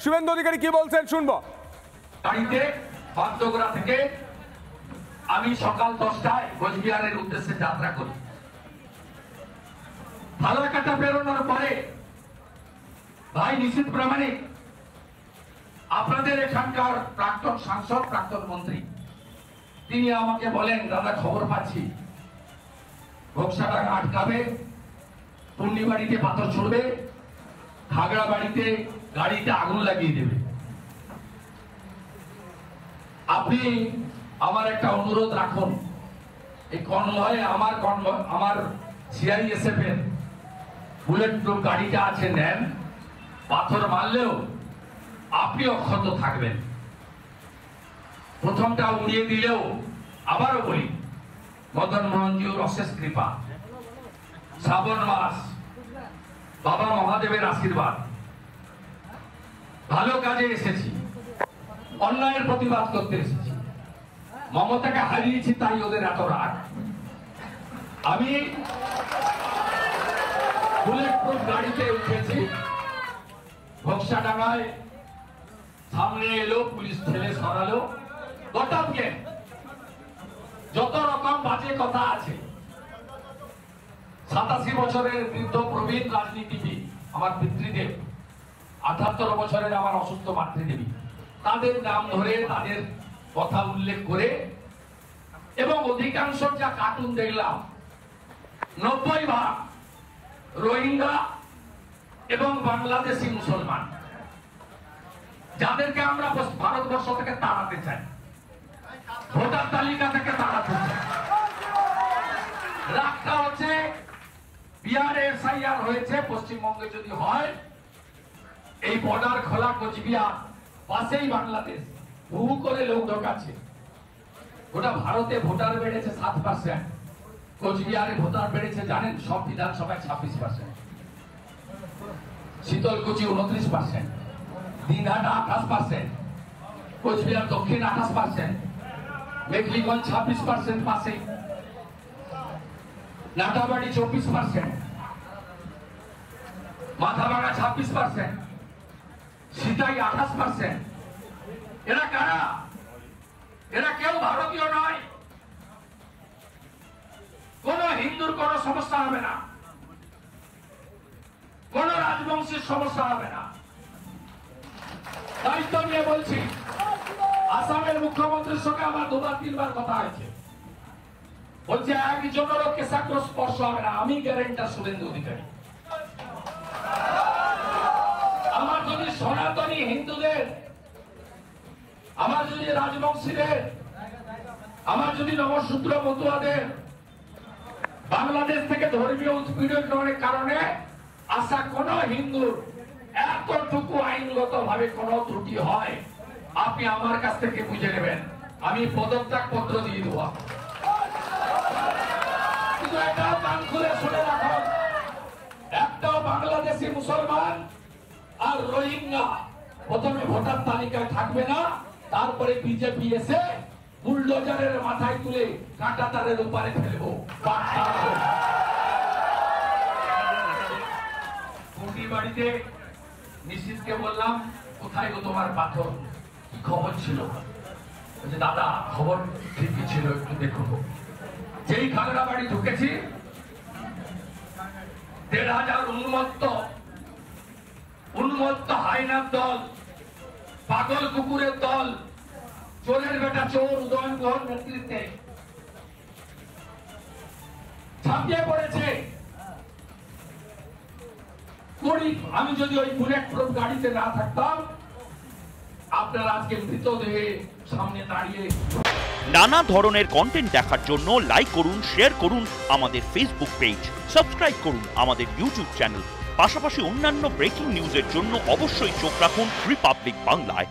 শুভেন্দু অধিকারী কি বলছেন শুনবো। গাড়িতে বাগডোগরা থেকে আমি সকাল 10টায় কোচবিহারের উদ্দেশ্যে যাত্রা করি। ফালাকাটা বেরোনোর পরে ভাই নিশীথ প্রামাণিক, আপনাদের এখানকার প্রাক্তন সাংসদ, প্রাক্তন মন্ত্রী, তিনি আমাকে বলেন, দাদা খবর পাচ্ছি ঘোকসাডাঙ্গা আটকাবে, পূর্ণিবাড়িতে পাথর ছুড়বে, খাগড়াবাড়িতে গাড়িতে আগুন লাগিয়ে দেবে। আপনি আমার একটা অনুরোধ রাখুন, এই কনভয়ে আমার সিআইএসএফ এর বুলেট প্রুফ গাড়িটা আছে, নেন, পাথর মারলেও আপনি অক্ষত থাকবেন। প্রথমটা উড়িয়ে দিলেও, আবারও বলি, মদন মোহনজির অশেষ কৃপা, শ্রাবণ মাস, বাবা মহাদেবের আশীর্বাদ, ভালো কাজে এসেছি, অন্যায়ের প্রতিবাদ করতে এসেছি। মমতাকে হারিয়েছি, তাই ওদের এত রাগ। আমি বুলেট প্রুফ গাড়িতে উঠেছি, ঘোকসাডাঙ্গায় সামনে এলো, পুলিশ ঠেলে সরালো, গোটাকে যত রকম বাজে কথা আছে। 87 বছরের বৃদ্ধ প্রবীণ রাজনীতিবিদ আমার পিতৃদেব, 78 বছরের আমার অসুস্থ মাতৃদেবী, তাদের নাম ধরে, তাদের কথা উল্লেখ করে, এবং অধিকাংশ যা কার্টুন দেখলাম, 90% রোহিঙ্গা এবং বাংলাদেশি মুসলমান, যাদেরকে আমরা ভারতবর্ষ থেকে তাড়াতে চাই, ভোটার তালিকা থেকে তাড়াতে চাই। রাগটা হচ্ছে বিহারে এসআইআর হয়েছে, পশ্চিমবঙ্গে যদি হয়, এই বর্ডার খোলা, কোচবিহার পাশেই বাংলাদেশ, বহু করে লোক ঢোকাচ্ছে। গোটা ভারতে ভোটার বেড়েছে 7%, কোচবিহারে ভোটার বেড়েছে জানেন, সব বিধানসভায় 26%, শীতলকুচি 29%, দিনহাটা 28%, কোচবিহার দক্ষিণ 28%, মেঘলিগঞ্জ 26% পাশে, নাটাবাড়ি 24%, মাথাভাঙা 26%, সিতাই 28%। এরা কারা? এরা কেউ ভারতীয় নয়। কোন হিন্দুর কোন সমস্যা হবে না, কোন রাজবংশের সমস্যা হবে না। দায়িত্ব নিয়ে বলছি, আসামের মুখ্যমন্ত্রীর সঙ্গে আমার 2-3বার কথা হয়েছে, বলছে একজনেরও কেশাগ্র স্পর্শ হবে না। আমি গ্যারেন্টার শুভেন্দু অধিকারী। আমার যদি সনাতনী হিন্দুদের, আমার যদি রাজবংশীদের, আমার যদি নবশূদ্র মতুয়াদের বাংলাদেশ থেকে ধর্মীয় উৎপীড়নের কারণে আসা কোন হিন্দুর এতটুকু আইনগত ভাবে কোন ত্রুটি হয়, আপনি আমার কাছ থেকে বুঝে নেবেন, আমি পদত্যাগ পত্র দিয়ে দেব। কিন্তু এটাও কান খুলে শুনে রাখুন, একটাও বাংলাদেশি মুসলমান আর রোহিঙ্গা প্রথমে ভোটার তালিকায় থাকবে না, তারপরে বিজেপি এসে বুলডোজারের মাথায় তুলে কাঁটা তারের উপরে ফেলবো। বাড়িতে নিশীথকে বললাম, কোথায় গো তোমার পাথর, কি খবর ছিল? বলছে দাদা খবর ঠিকই ছিল, একটু দেখো। যেই খাগড়াবাড়ি ঢুকেছি, 1,500 উন্মত্ত হাইনার দল, পাগল কুকুরের দল, চোরের বেটা চোর উদয়ন গুহর নেতৃত্বে ঝাঁপিয়ে পড়েছে। আমি যদি ওই বুলেট প্রুফ গাড়িতে না থাকতাম, আপনারা আজকে মৃতদেহে সামনে দাঁড়িয়ে। নানা ধরনের কন্টেন্ট দেখার জন্য লাইক করুন, শেয়ার করুন আমাদের ফেসবুক পেজ, সাবস্ক্রাইব করুন আমাদের ইউটিউব চ্যানেল। পাশাপাশি অন্যান্য ব্রেকিং নিউজের জন্য অবশ্যই চোখ রাখুন রিপাবলিক বাংলায়।